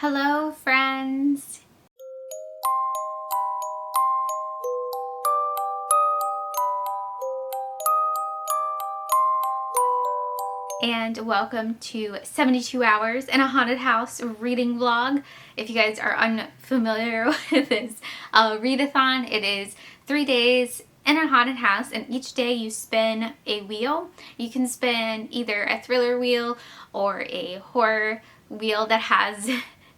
Hello, friends. And welcome to 72 Hours in a Haunted House reading vlog. If you guys are unfamiliar with this readathon, it is 3 days in a haunted house, and each day you spin a wheel. You can spin either a thriller wheel or a horror wheel that has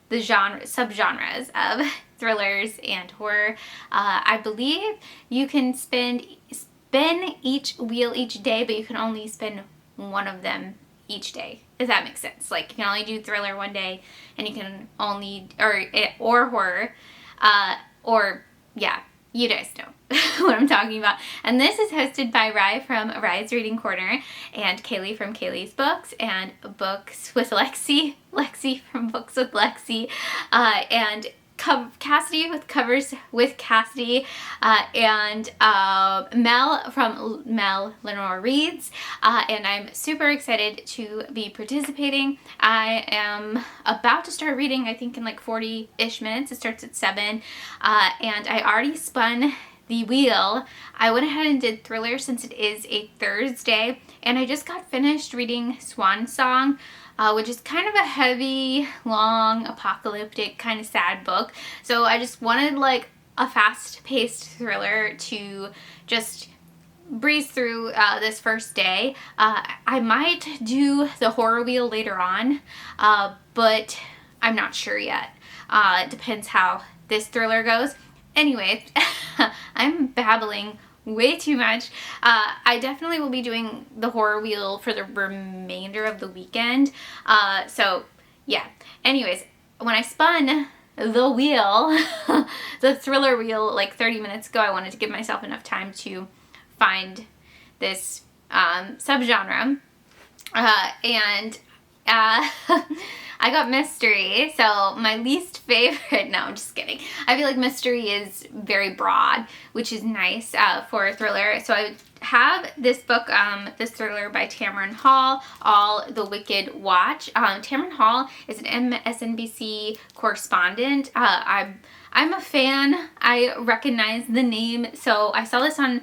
the subgenres of thrillers and horror. I believe you can spin each wheel each day, but you can only spin one of them each day, if that makes sense. Like, you can only do thriller one day, and you can only or horror, or yeah, you guys know what I'm talking about. And this is hosted by Rye from Rye's Reading Corner, and Kaylee from Kaylee's Books, and Books with Lexi from Books with Lexi, and Cassidy with Covers with Cassidy, and Mel from Mel Lenore Reads, and I'm super excited to be participating. I am about to start reading, I think in like 40-ish minutes. It starts at 7, and I already spun the wheel. I went ahead and did thriller since it is a Thursday, and I just got finished reading Swan Song, which is kind of a heavy, long, apocalyptic, kind of sad book. So I just wanted like a fast-paced thriller to just breeze through this first day. I might do the horror wheel later on, but I'm not sure yet. It depends how this thriller goes. Anyway, I'm babbling way too much. I definitely will be doing the horror wheel for the remainder of the weekend. So yeah. Anyways, when I spun the wheel, the thriller wheel, like 30 minutes ago, I wanted to give myself enough time to find this subgenre. And I got mystery, so my least favorite, no, I'm just kidding. I feel like mystery is very broad, which is nice for a thriller. So I have this book, this thriller by Tamron Hall, All the Wicked Watch. Tamron Hall is an MSNBC correspondent. I'm a fan. I recognize the name. So I saw this on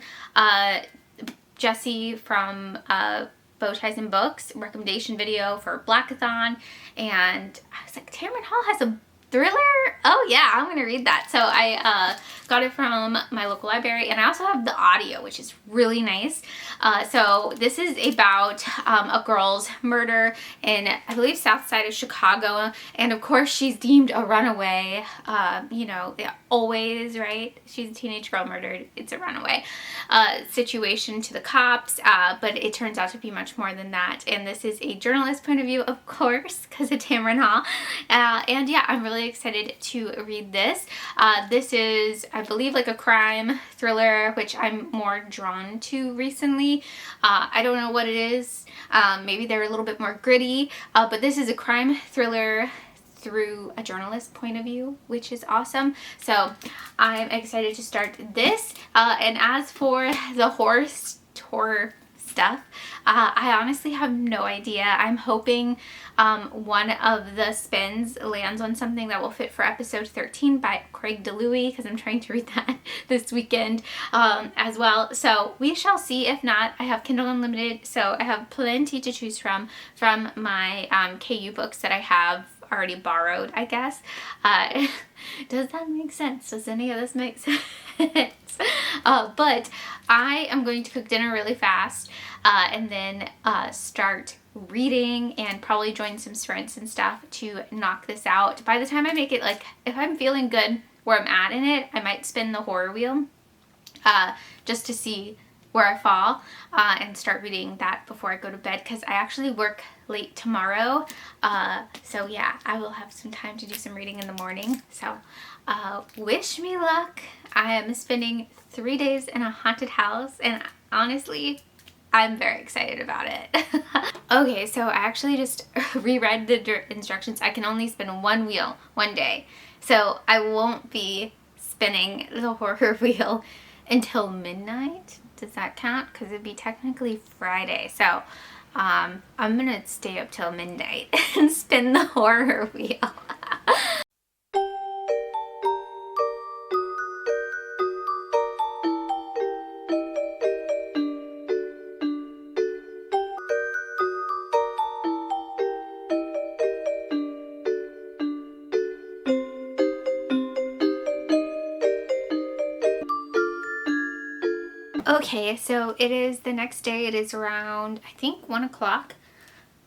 Jesse from Bow Ties and Books recommendation video for Readathon, and I was like, Tamron Hall has a thriller? Oh yeah, I'm gonna read that. So I got it from my local library, and I also have the audio, which is really nice. So this is about a girl's murder in, I believe, south side of Chicago, and of course she's deemed a runaway. You know, always, right? She's a teenage girl murdered. It's a runaway situation to the cops, but it turns out to be much more than that. And this is a journalist point of view, of course, because of Tamron Hall. And yeah, I'm really excited to read this. This is, I believe, like a crime thriller, which I'm more drawn to recently. I don't know what it is. Maybe they're a little bit more gritty, but this is a crime thriller through a journalist point of view, which is awesome. So I'm excited to start this. And as for the horror stuff, I honestly have no idea. I'm hoping one of the spins lands on something that will fit for episode 13 by Craig DeLuey, because I'm trying to read that this weekend as well. So we shall see. If not, I have Kindle Unlimited, so I have plenty to choose from my KU books that I have already borrowed, I guess. Does that make sense? Does any of this make sense? But I am going to cook dinner really fast, and then start reading and probably join some sprints and stuff to knock this out. By the time I make it, like, if I'm feeling good where I'm at in it, I might spin the horror wheel just to see where I fall, and start reading that before I go to bed, because I actually work late tomorrow. So yeah, I will have some time to do some reading in the morning. So wish me luck. I am spending 3 days in a haunted house, and honestly, I'm very excited about it. Okay, so I actually just reread the instructions. I can only spin one wheel one day, so I won't be spinning the horror wheel until midnight. Does that count? Because it'd be technically Friday. So I'm gonna stay up till midnight and spin the horror wheel. Okay, so it is the next day. It is around, I think, 1 o'clock.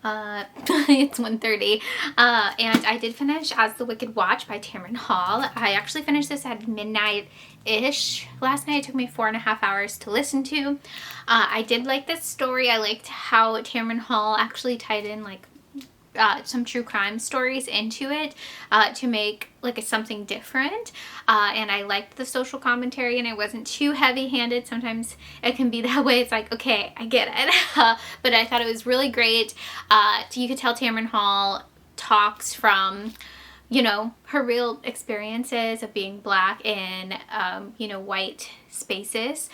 It's 1:30. And I did finish As the Wicked Watch by Tamron Hall. I actually finished this at midnight-ish last night. It took me 4.5 hours to listen to. I did like this story. I liked how Tamron Hall actually tied in like some true crime stories into it to make like something different, and I liked the social commentary, and it wasn't too heavy-handed. Sometimes it can be that way. It's like, okay, I get it. But I thought it was really great. You could tell Tamron Hall talks from, you know, her real experiences of being Black in, you know, white spaces.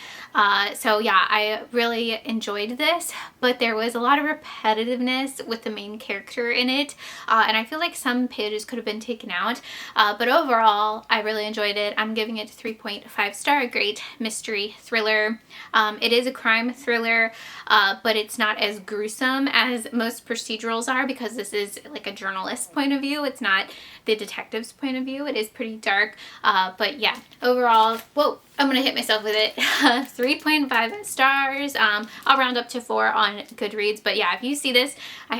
So yeah, I really enjoyed this, but there was a lot of repetitiveness with the main character in it, and I feel like some pages could have been taken out, but overall I really enjoyed it. I'm giving it 3.5 star, a great mystery thriller. It is a crime thriller, but it's not as gruesome as most procedurals are, because this is like a journalist's point of view. It's not the detective's point of view. It is pretty dark, but yeah, overall, whoa, I'm gonna hit myself with it. 3.5 stars. I'll round up to 4 on Goodreads, but yeah, if you see this, I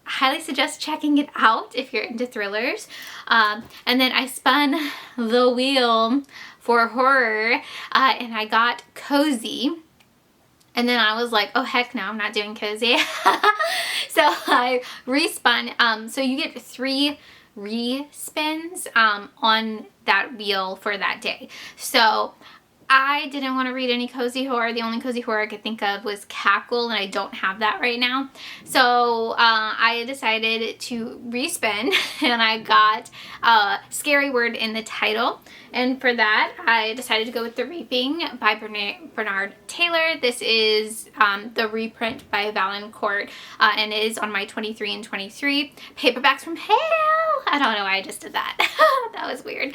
highly suggest checking it out if you're into thrillers. And then I spun the wheel for horror, and I got Cozy. And then I was like, oh heck no, I'm not doing Cozy. So I respun. So you get 3 re-spins on that wheel for that day. So I didn't want to read any cozy horror. The only cozy horror I could think of was Cackle, and I don't have that right now. So I decided to respin, and I got Scary Word in the title. And for that, I decided to go with The Reaping by Bernard Taylor. This is the reprint by Valancourt, and it is on my 23 and 23 paperbacks from hell. I don't know why I just did that. That was weird.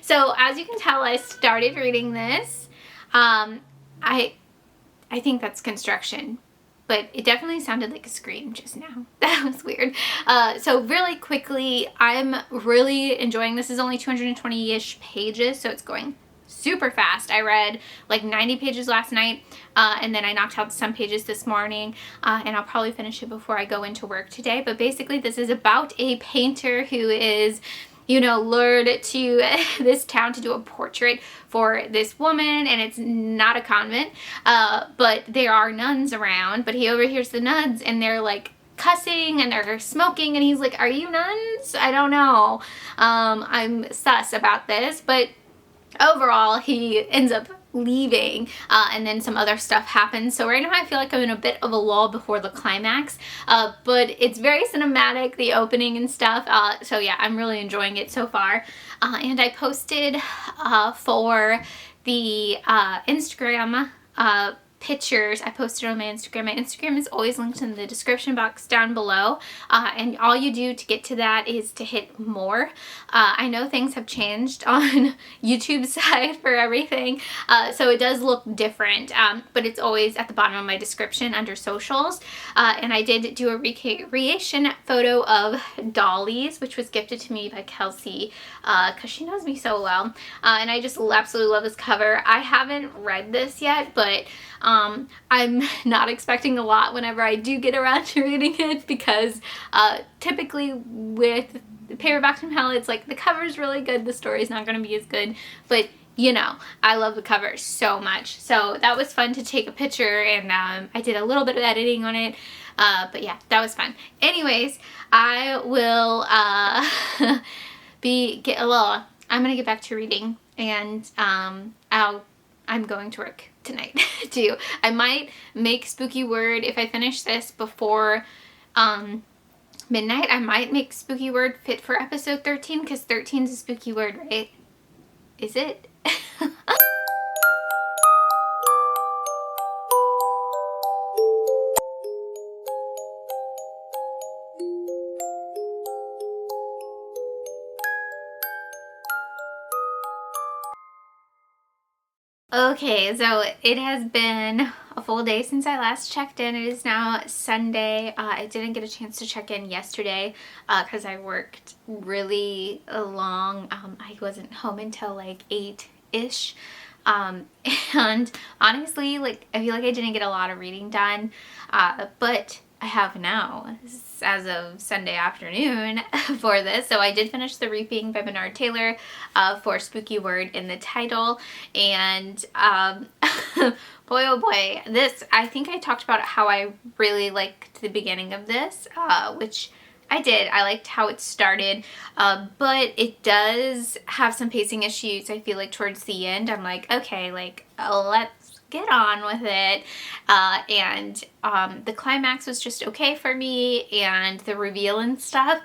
So as you can tell, I started reading this. I think that's construction, but it definitely sounded like a scream just now. That was weird. So really quickly, I'm really enjoying this. Is only 220-ish pages, so it's going super fast. I read like 90 pages last night, and then I knocked out some pages this morning, and I'll probably finish it before I go into work today. But basically, this is about a painter who is, you know, lured to this town to do a portrait for this woman, and it's not a convent, but there are nuns around, but he overhears the nuns, and they're like cussing, and they're smoking, and he's like, are you nuns? I don't know. I'm sus about this, but overall he ends up leaving, and then some other stuff happens. So right now I feel like I'm in a bit of a lull before the climax, but it's very cinematic, the opening and stuff. So yeah, I'm really enjoying it so far. And I posted for the Instagram pictures. I posted on my Instagram. My Instagram is always linked in the description box down below, and all you do to get to that is to hit more. I know things have changed on YouTube's side for everything, so it does look different, but it's always at the bottom of my description under socials. And I did do a recreation photo of Dollies, which was gifted to me by Kelsey, because she knows me so well, and I just absolutely love this cover. I haven't read this yet, but I'm not expecting a lot whenever I do get around to reading it, because typically with paperbacks from hell, it's like the cover's really good, the story's not going to be as good, but you know, I love the cover so much. So that was fun to take a picture, and I did a little bit of editing on it, but yeah, that was fun. Anyways, I will I'm gonna get back to reading, and I'm going to work tonight too. I might make Spooky Word, if I finish this before midnight, I might make Spooky Word fit for episode 13, because 13 is a spooky word, right? Is it? Okay, so it has been a full day since I last checked in. It is now Sunday. I didn't get a chance to check in yesterday because I worked really long. I wasn't home until like 8-ish. And honestly, like, I feel like I didn't get a lot of reading done, but I have now, as of Sunday afternoon for this. So I did finish The Reaping by Bernard Taylor for Spooky Word in the title. And boy, oh boy, this, I think I talked about how I really liked the beginning of this, which I did. I liked how it started, but it does have some pacing issues. I feel like towards the end, I'm like, okay, like, let's get on with it. And the climax was just okay for me, and the reveal and stuff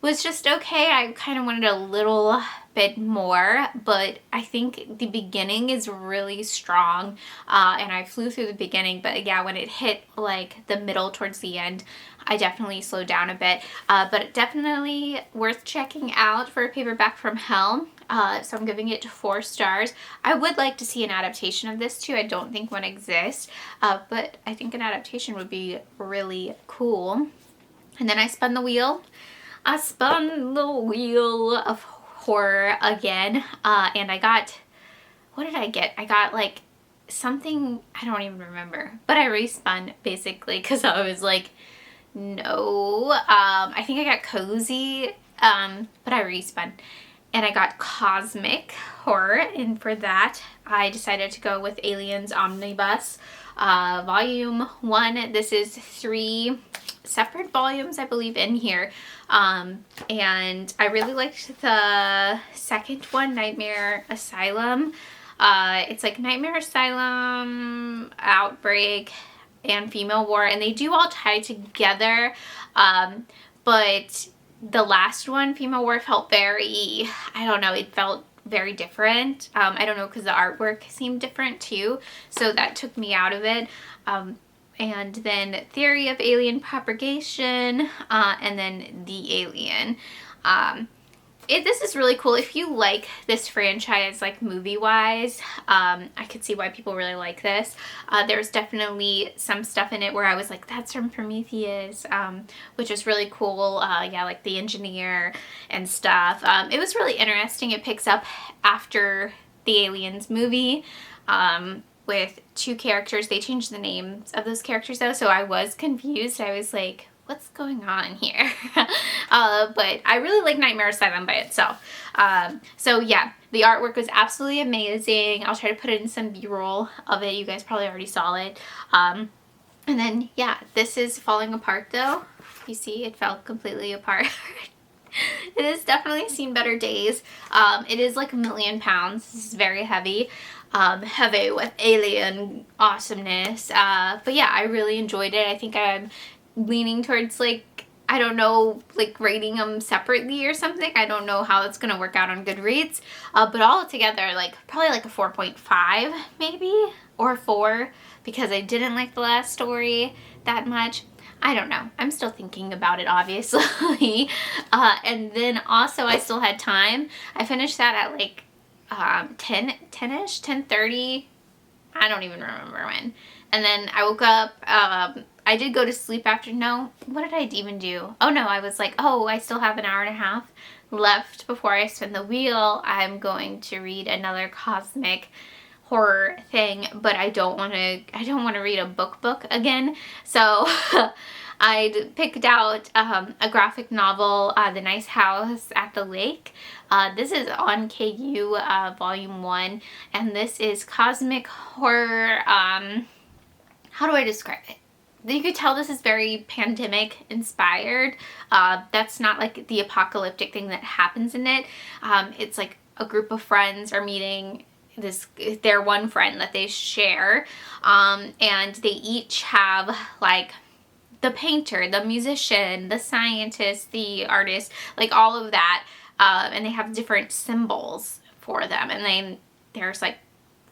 was just okay. I kind of wanted a little bit more, but I think the beginning is really strong, and I flew through the beginning, but yeah, when it hit like the middle towards the end, I definitely slowed down a bit, but definitely worth checking out for a paperback from hell. So I'm giving it 4 stars. I would like to see an adaptation of this too. I don't think one exists, but I think an adaptation would be really cool. And then I spun the wheel. I spun the wheel of horror again, and I got, what did I get? I got like something, I don't even remember, but I respun basically because I was like, no, I think I got cozy, but I respun, and I got cosmic horror, and for that I decided to go with Aliens Omnibus, volume 1. This is 3 separate volumes, I believe, in here, and I really liked the second one, Nightmare Asylum. It's like Nightmare Asylum, Outbreak, and Female War, and they do all tie together, but the last one, Female War, felt very, I don't know, it felt very different. I don't know, because the artwork seemed different too, so that took me out of it. And then Theory of Alien Propagation, and then The Alien. This is really cool. If you like this franchise, like movie-wise, I could see why people really like this. There's definitely some stuff in it where I was like, that's from Prometheus, which is really cool. Yeah, like the engineer and stuff. It was really interesting. It picks up after the Aliens movie, with 2 characters. They changed the names of those characters though, so I was confused. I was like, what's going on here? But I really like Nightmare Asylum by itself. So yeah, the artwork was absolutely amazing. I'll try to put in some b-roll of it. You guys probably already saw it. And then yeah, this is falling apart though. You see, it fell completely apart. It has definitely seen better days. It is like 1,000,000 pounds. This is very heavy. Heavy with alien awesomeness. But yeah, I really enjoyed it. I think I'm leaning towards, like, I don't know, like rating them separately or something. I don't know how it's gonna work out on Goodreads, but all together, like, probably like a 4.5 maybe, or 4, because I didn't like the last story that much. I don't know. I'm still thinking about it, obviously. And then also I still had time. I finished that at like 10-ish, 10:30. I don't even remember when. And then I woke up, I did go to sleep after, no, what did I even do? Oh no, I was like, oh, I still have an hour and a half left before I spin the wheel. I'm going to read another cosmic horror thing, but I don't want to read a book again. So I picked out a graphic novel, The Nice House at the Lake. This is on KU, volume 1, and this is cosmic horror. How do I describe it? You could tell this is very pandemic inspired. That's not like the apocalyptic thing that happens in it. It's like a group of friends are meeting their one friend that they share, and they each have like the painter, the musician, the scientist, the artist, like all of that, and they have different symbols for them, and then there's like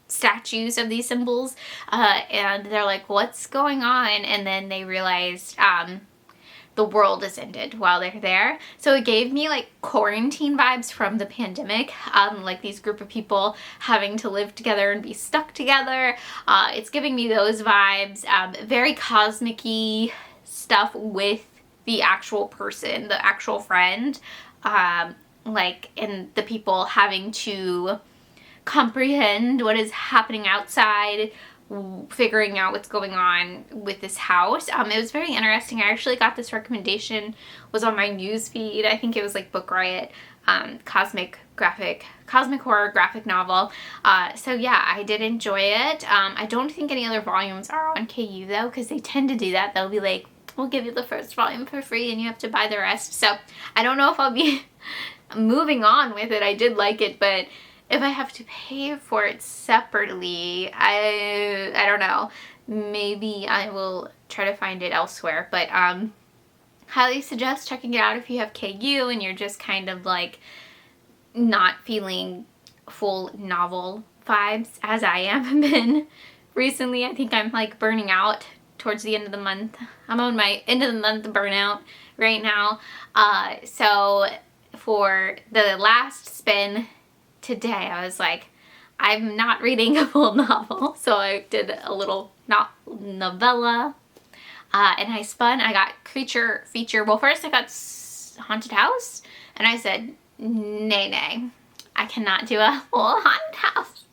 statues of these symbols, and they're like, what's going on? And then they realized the world has ended while they're there. So it gave me like quarantine vibes from the pandemic, like these group of people having to live together and be stuck together. It's giving me those vibes, very cosmic-y stuff with the actual person, the actual friend, like, and the people having to comprehend what is happening outside, figuring out what's going on with this house. It was very interesting. I actually got this recommendation, was on my news feed. I think it was like Book Riot, cosmic horror graphic novel. So yeah, I did enjoy it. I don't think any other volumes are on KU though, because they tend to do that. They'll be like, we'll give you the first volume for free and you have to buy the rest. So I don't know if I'll be moving on with it. I did like it, but if I have to pay for it separately, I don't know. Maybe I will try to find it elsewhere. But highly suggest checking it out if you have KU and you're just kind of like not feeling full novel vibes, as I have been recently. I think I'm like burning out towards the end of the month. I'm on my end of the month burnout right now. So for the last spin today, I was like, I'm not reading a full novel, so I did a little novella, and I spun. I got creature feature. Well, first I got haunted house, and I said, nay, I cannot do a full haunted house.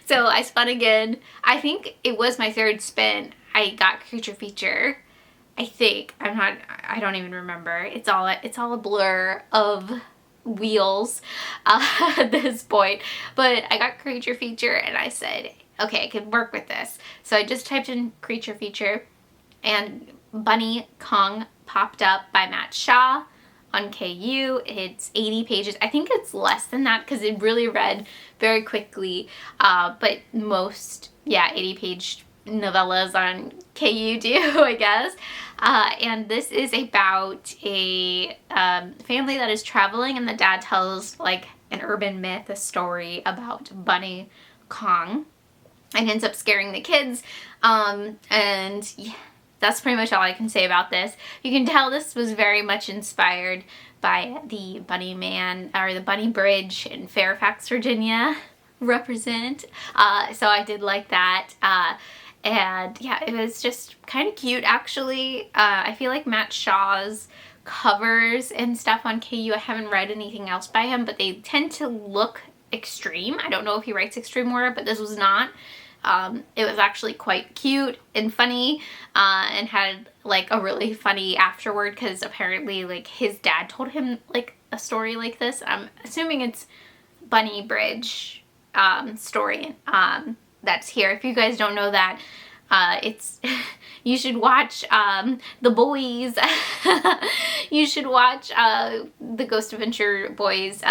So I spun again. I think it was my third spin. I got creature feature. I think. I don't even remember. It's all a blur of wheels at this point, but I got creature feature and I said, okay, I can work with this. So I just typed in creature feature and Bunny Kong popped up by Matt Shaw on KU. It's 80 pages. I think it's less than that because it really read very quickly, but most 80-page novellas on KU do, I guess. And this is about a family that is traveling, and the dad tells like an urban myth, a story about Bunny Kong, and ends up scaring the kids. And yeah, that's pretty much all I can say about this. You can tell this was very much inspired by the Bunny Man, or the Bunny Bridge in Fairfax, Virginia. Represent. So I did like that. And yeah, it was just kind of cute, actually. I feel like Matt Shaw's covers and stuff on KU, I haven't read anything else by him, but they tend to look extreme. I don't know if he writes extreme horror, but this was not. It was actually quite cute and funny, and had like a really funny afterword, because apparently like his dad told him like a story like this. I'm assuming it's Bunny Bridge story that's here. If you guys don't know that, it's you should watch The Boys. You should watch the Ghost Adventure Boys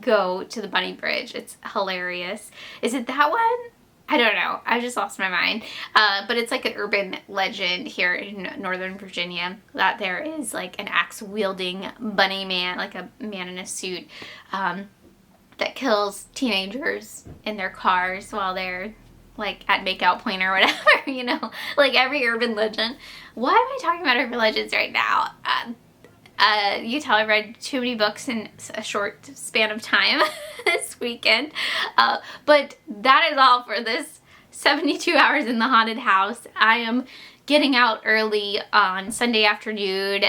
go to the Bunny Bridge. It's hilarious. Is it that one? I don't know. I just lost my mind. But it's like an urban legend here in Northern Virginia that there is like an axe-wielding bunny man, like a man in a suit, that kills teenagers in their cars while they're like at makeout point or whatever, you know, like every urban legend. Why am I talking about urban legends right now? You tell I read too many books in a short span of time this weekend. But that is all for this 72 hours in the haunted house. I am getting out early on Sunday afternoon.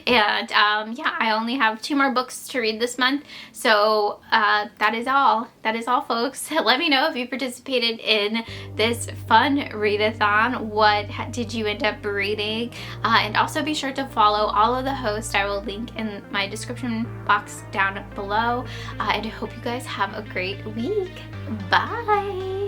And yeah, I only have 2 more books to read this month. So that is all. That is all, folks. Let me know if you participated in this fun readathon. What did you end up reading? And also be sure to follow all of the hosts. I will link in my description box down below. And I hope you guys have a great week. Bye!